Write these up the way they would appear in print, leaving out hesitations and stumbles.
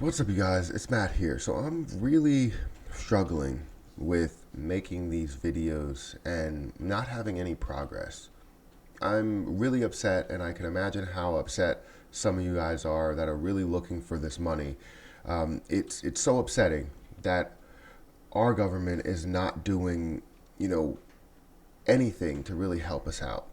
What's up, you guys? It's Matt here. So I'm really struggling with making these videos and not having any progress. I'm really upset, and I can imagine how upset some of you guys are that are really looking for this money. It's so upsetting that our government is not doing, anything to really help us out.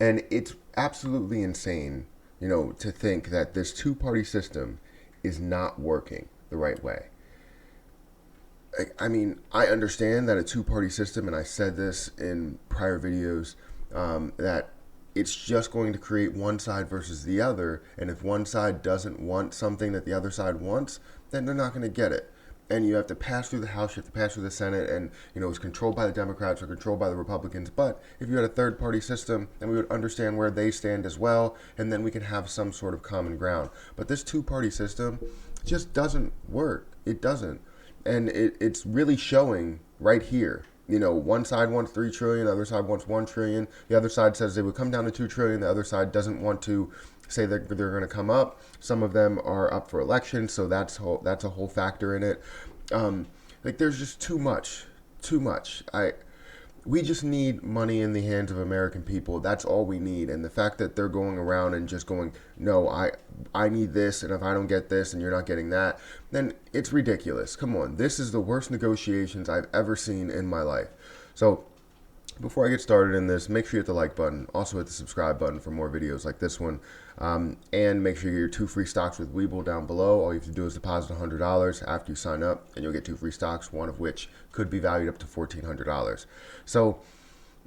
And it's absolutely insane, to think that this two-party system is not working the right way. I mean, I understand that a two-party system, and I said this in prior videos, that it's just going to create one side versus the other, and if one side doesn't want something that the other side wants, then they're not going to get it. And you have to pass through the House, you have to pass through the Senate, and it's controlled by the Democrats or controlled by the Republicans. But if you had a third-party system, then we would understand where they stand as well, and then we can have some sort of common ground. But this two-party system just doesn't work. It doesn't, and it's really showing right here. One side wants 3 trillion, the other side wants 1 trillion. The other side says they would come down to 2 trillion. The other side doesn't want to say that they're going to come up. Some of them are up for election, so that's a whole factor in it. There's just too much, too much. We just need money in the hands of American people. That's all we need. And the fact that they're going around and just going, no, I need this, and if I don't get this and you're not getting that, then it's ridiculous. Come on. This is the worst negotiations I've ever seen in my life. So before I get started in this, make sure you hit the like button. Also hit the subscribe button for more videos like this one. And make sure you get your 2 free stocks with Webull down below. All you have to do is deposit $100 after you sign up, and you'll get 2 free stocks, one of which could be valued up to $1,400. So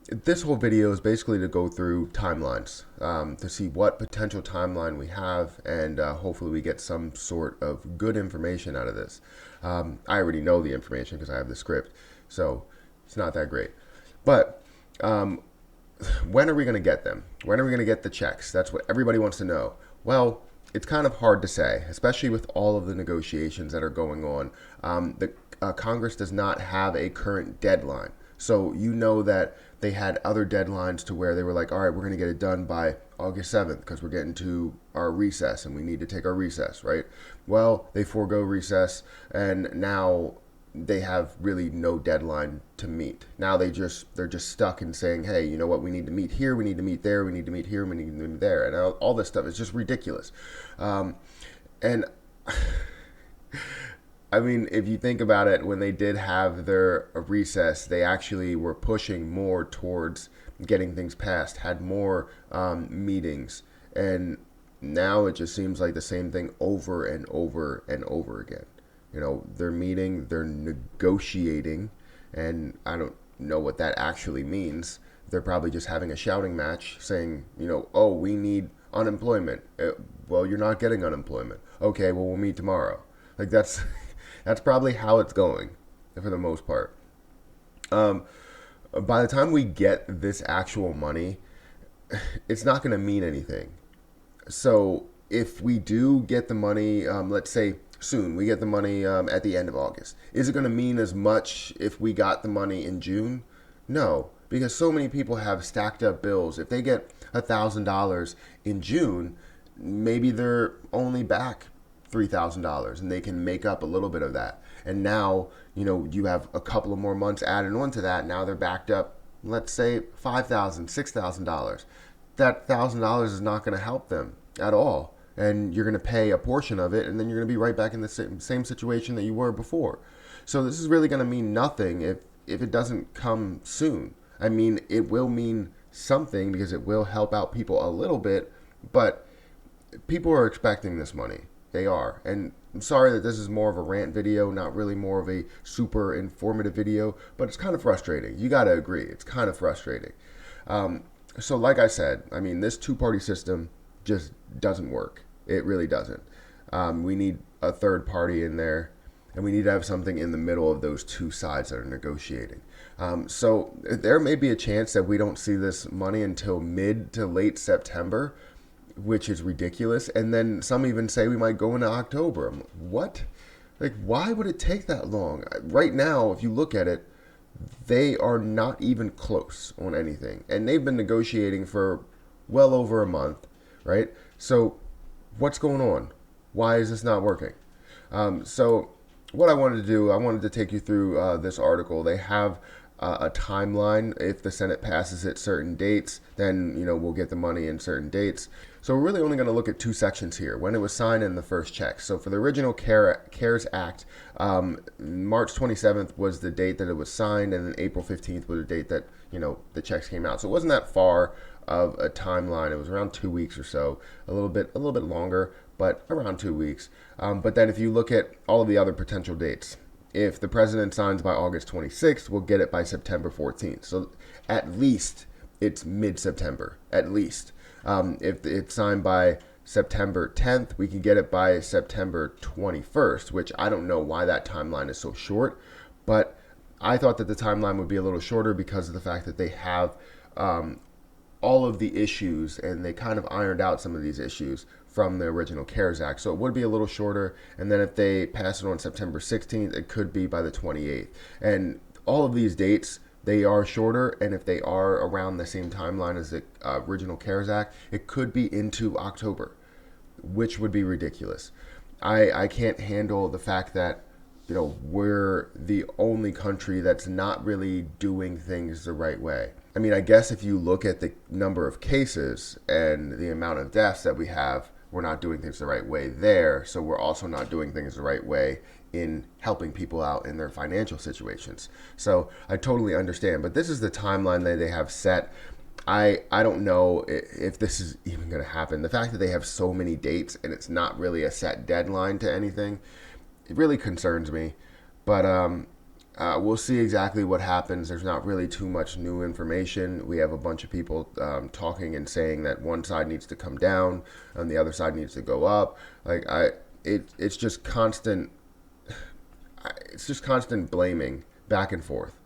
this whole video is basically to go through timelines, to see what potential timeline we have, and hopefully we get some sort of good information out of this. I already know the information because I have the script, so it's not that great. But when are we going to get them? When are we going to get the checks? That's what everybody wants to know. Well, it's kind of hard to say, especially with all of the negotiations that are going on. The Congress does not have a current deadline. So that they had other deadlines to where they were like, all right, we're going to get it done by August 7th because we're getting to our recess and we need to take our recess, right? Well, they forego recess, and now they have really no deadline to meet. Now they're just stuck in saying, hey, you know what, we need to meet here, we need to meet there, we need to meet here, we need to meet there, and all this stuff is just ridiculous. And I mean, if you think about it, when they did have their recess, they actually were pushing more towards getting things passed, had more meetings, and now it just seems like the same thing over and over and over again. They're meeting, they're negotiating, and I don't know what that actually means. They're probably just having a shouting match saying, oh, we need unemployment. Well, you're not getting unemployment. Okay, well, we'll meet tomorrow. That's that's probably how it's going for the most part. By the time we get this actual money, it's not going to mean anything. So if we do get the money, let's say soon, we get the money at the end of August. Is it going to mean as much if we got the money in June? No, because so many people have stacked up bills. If they get $1,000 in June, maybe they're only back $3,000 and they can make up a little bit of that. And now, you have a couple of more months added on to that. Now they're backed up, let's say $5,000, $6,000. That $1,000 is not going to help them at all. And you're going to pay a portion of it, and then you're going to be right back in the same situation that you were before. So this is really going to mean nothing if it doesn't come soon. I mean, it will mean something because it will help out people a little bit, but people are expecting this money. They are. And I'm sorry that this is more of a rant video, not really more of a super informative video, but it's kind of frustrating. You got to agree. It's kind of frustrating. So like I said, I mean, this two-party system just doesn't work. It really doesn't. We need a third party in there, and we need to have something in the middle of those two sides that are negotiating. So there may be a chance that we don't see this money until mid to late September, which is ridiculous. And then some even say we might go into October. I'm like, what? Why would it take that long? Right now, if you look at it, they are not even close on anything. And they've been negotiating for well over a month, right? So what's going on? Why is this not working? So what I wanted to do, I wanted to take you through this article. They have a timeline. If the Senate passes at certain dates, then we'll get the money in certain dates. So we're really only going to look at two sections here: when it was signed and the first check. So for the original CARES Act, March 27th was the date that it was signed, and then April 15th was the date that the checks came out. So it wasn't that far of a timeline. It was around 2 weeks or so, a little bit longer, but around 2 weeks. But then if you look at all of the other potential dates, if the president signs by August 26th, we'll get it by September 14th. So at least it's mid-September, at least. If it's signed by September 10th, we can get it by September 21st, which I don't know why that timeline is so short, but I thought that the timeline would be a little shorter because of the fact that they have all of the issues, and they kind of ironed out some of these issues from the original CARES Act. So it would be a little shorter. And then if they pass it on September 16th, it could be by the 28th. And all of these dates, they are shorter. And if they are around the same timeline as the original CARES Act, it could be into October, which would be ridiculous. I can't handle the fact that we're the only country that's not really doing things the right way. I mean, I guess if you look at the number of cases and the amount of deaths that we have, we're not doing things the right way there. So we're also not doing things the right way in helping people out in their financial situations. So I totally understand. But this is the timeline that they have set. I don't know if this is even going to happen. The fact that they have so many dates and it's not really a set deadline to anything, it really concerns me. But we'll see exactly what happens. There's not really too much new information. We have a bunch of people talking and saying that one side needs to come down and the other side needs to go up. It's just constant. It's just constant blaming back and forth.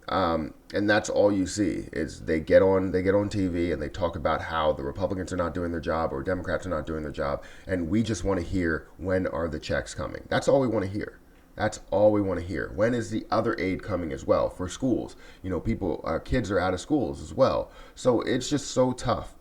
And that's all you see is they get on TV and they talk about how the Republicans are not doing their job or Democrats are not doing their job. And we just want to hear, when are the checks coming? That's all we want to hear. That's all we want to hear. When is the other aid coming as well for schools? Our kids are out of schools as well. So it's just so tough.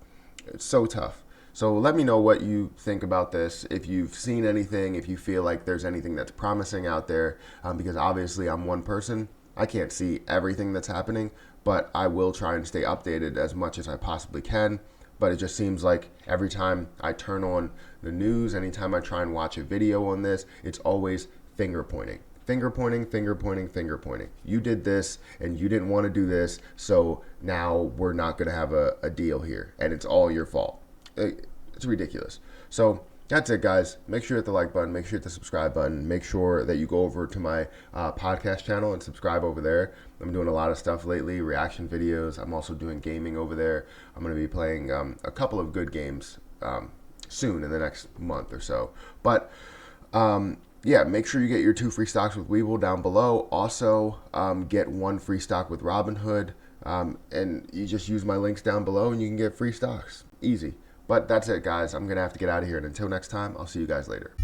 It's so tough. So let me know what you think about this. If you've seen anything, if you feel like there's anything that's promising out there, because obviously I'm one person. I can't see everything that's happening, but I will try and stay updated as much as I possibly can. But it just seems like every time I turn on the news, anytime I try and watch a video on this, it's always finger pointing. Finger pointing, finger pointing, finger pointing. You did this and you didn't want to do this, so now we're not going to have a deal here. And it's all your fault. It's ridiculous. So that's it, guys. Make sure you hit the like button. Make sure you hit the subscribe button. Make sure that you go over to my podcast channel and subscribe over there. I'm doing a lot of stuff lately, reaction videos. I'm also doing gaming over there. I'm going to be playing a couple of good games soon in the next month or so. But yeah, make sure you get your 2 free stocks with Webull down below. Also, get 1 free stock with Robinhood. And you just use my links down below and you can get free stocks. Easy. But that's it, guys. I'm going to have to get out of here. And until next time, I'll see you guys later.